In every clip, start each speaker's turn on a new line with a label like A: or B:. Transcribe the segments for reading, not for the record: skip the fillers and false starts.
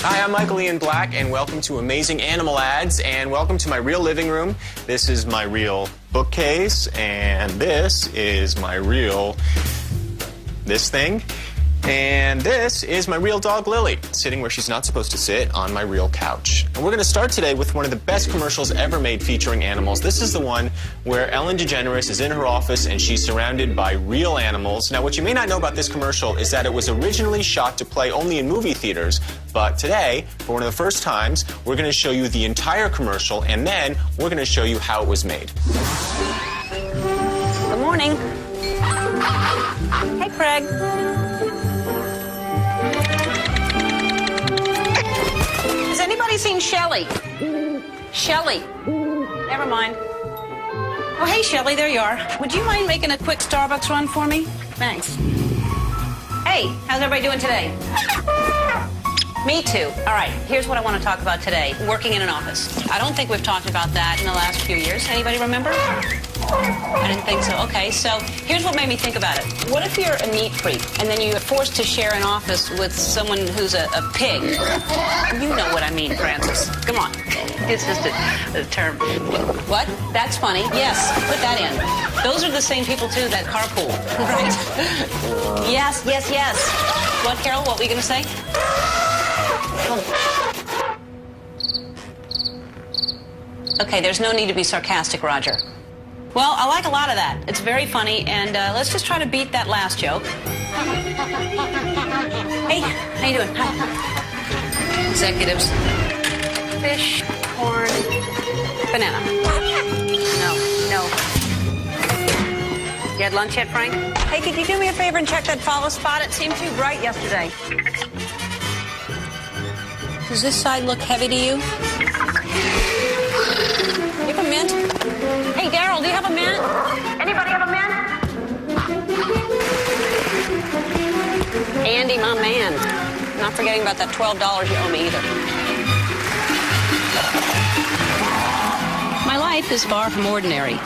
A: Hi, I'm Michael Ian Black, and welcome to Amazing Animal Ads, and welcome to my real living room. This is my real bookcase, and this is my real this thing. And this is my real dog, Lily, sitting where she's not supposed to sit, on my real couch. And we're going to start today with one of the best commercials ever made featuring animals. This is the one where Ellen DeGeneres is in her office and she's surrounded by real animals. Now, what you may not know about this commercial is that it was originally shot to play only in movie theaters. But today, for one of the first times, we're going to show you the entire commercial, and then we're going to show you how it was made.
B: Good morning. Hey, Craig. Has anybody seen Shelly? Shelly. Never mind. Oh, hey, Shelly, there you are. Would you mind making a quick Starbucks run for me? Thanks. Hey, how's everybody doing today? Me too. All right, here's what I want to talk about today. Working in an office. I don't think we've talked about that in the last few years. Anybody remember? I didn't think so. Okay, so here's what made me think about it. What if you're a neat freak and then you're forced to share an office with someone who's a pig? You know what I mean, Francis. Come on. It's just a term. What? That's funny. Yes, put that in. Those are the same people, too, that carpool. Right. Yes, yes, yes. What, Carol? What were you going to say? Okay, there's no need to be sarcastic, Roger. Well, I like a lot of that. It's very funny, and let's just try to beat that last joke. Hey, how you doing? Hi. Executives. Fish, corn, banana. No. You had lunch yet, Frank? Hey, could you do me a favor and check that follow spot? It seemed too bright yesterday. Does this side look heavy to you? You have a mint? Hey, Daryl, do you have a mint? Anybody have a mint? Andy, my man. Not forgetting about that $12 you owe me either. My life is far from ordinary.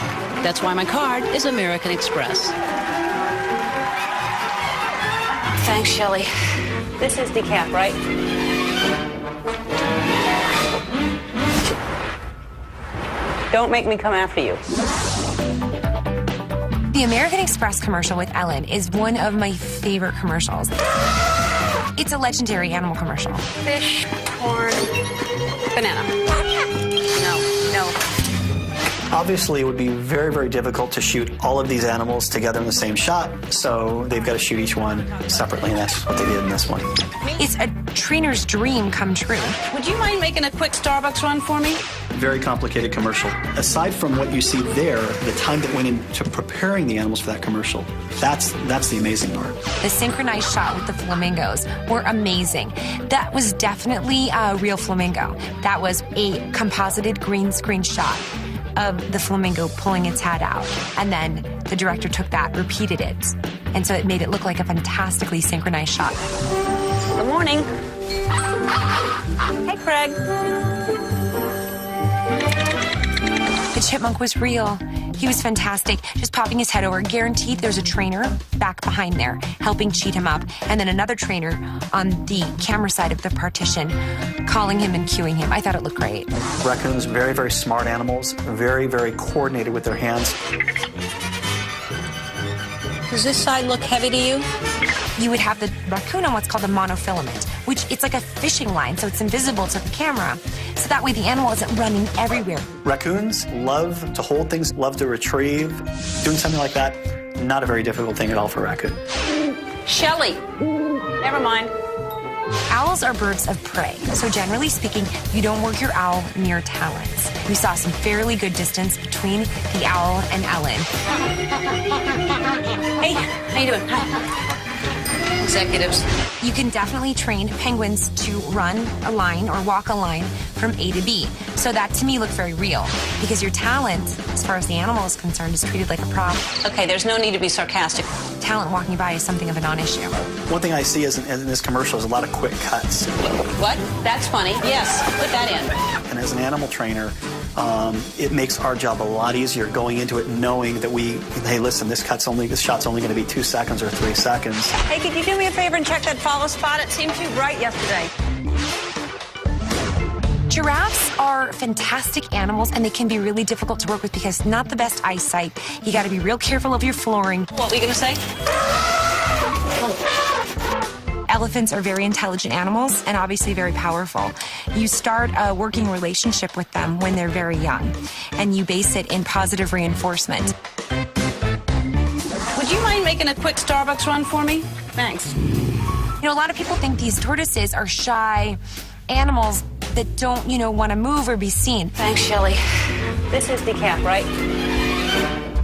B: That's why my card is American Express. Thanks, Shelley. This is decaf, right? Don't make me come after you.
C: The American Express commercial with Ellen is one of my favorite commercials. It's a legendary animal commercial.
B: Fish, corn, banana. No.
D: Obviously, it would be very, very difficult to shoot all of these animals together in the same shot, so they've got to shoot each one separately, and that's what they did in this one.
C: It's a trainer's dream come true.
B: Would you mind making a quick Starbucks run for me?
D: Very complicated commercial. Aside from what you see there, the time that went into preparing the animals for that commercial, that's the amazing part.
C: The synchronized shot with the flamingos were amazing. That was definitely a real flamingo. That was a composited green screen shot of the flamingo pulling its head out. And then the director took that, repeated it. And so it made it look like a fantastically synchronized shot.
B: Good morning. Hey, Craig.
C: The chipmunk was real. He was fantastic, just popping his head over. Guaranteed there's a trainer back behind there helping cheat him up, and then another trainer on the camera side of the partition calling him and cueing him. I thought it looked great.
D: Raccoons, very, very smart animals, very, very coordinated with their hands.
B: Does this side look heavy to you?
C: You would have the raccoon on what's called a monofilament, which it's like a fishing line, so it's invisible to the camera. So that way the animal isn't running everywhere. Raccoons
D: Love to hold things, love to retrieve. Doing something like that, not a very difficult thing at all for a raccoon.
B: Shelly. Never mind.
C: Owls are birds of prey, so generally speaking, you don't work your owl near talons. We saw some fairly good distance between the owl and Ellen.
B: Hey, how you doing? Hi. Executives.
C: You can definitely train penguins to run a line or walk a line from A to B. So that to me looked very real because your talent, as far as the animal is concerned, is treated like a prop.
B: Okay, there's no need to be sarcastic.
C: Talent walking by is something of a non-issue.
D: One thing I see is in this commercial is a lot of quick cuts.
B: What? That's funny. Yes, put that in.
D: And as an animal trainer, it makes our job a lot easier going into it knowing that hey, listen, this shot's only going to be 2 seconds or 3 seconds.
B: Hey, could you do me a favor and check that follow spot? It seemed too bright yesterday.
C: Giraffes are fantastic animals, and they can be really difficult to work with because not the best eyesight. You got to be real careful of your flooring.
B: What were you going to say?
C: Elephants are very intelligent animals and obviously very powerful. You start a working relationship with them when they're very young, and you base it in positive reinforcement.
B: Would you mind making a quick Starbucks run for me? Thanks.
C: You know, a lot of people think these tortoises are shy animals that don't, want to move or be seen.
B: Thanks, Shelley. This is decaf, right?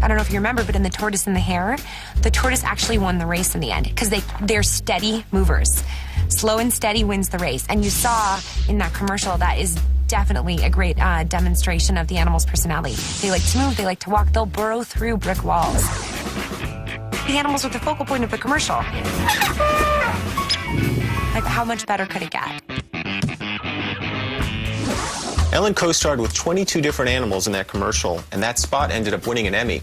C: I don't know if you remember, but in The Tortoise and the Hare, the tortoise actually won the race in the end because they're steady movers. Slow and steady wins the race. And you saw in that commercial that is definitely a great demonstration of the animal's personality. They like to move, they like to walk, they'll burrow through brick walls. The animals were the focal point of the commercial. Like, how much better could it get?
A: Ellen co-starred with 22 different animals in that commercial, and that spot ended up winning an Emmy.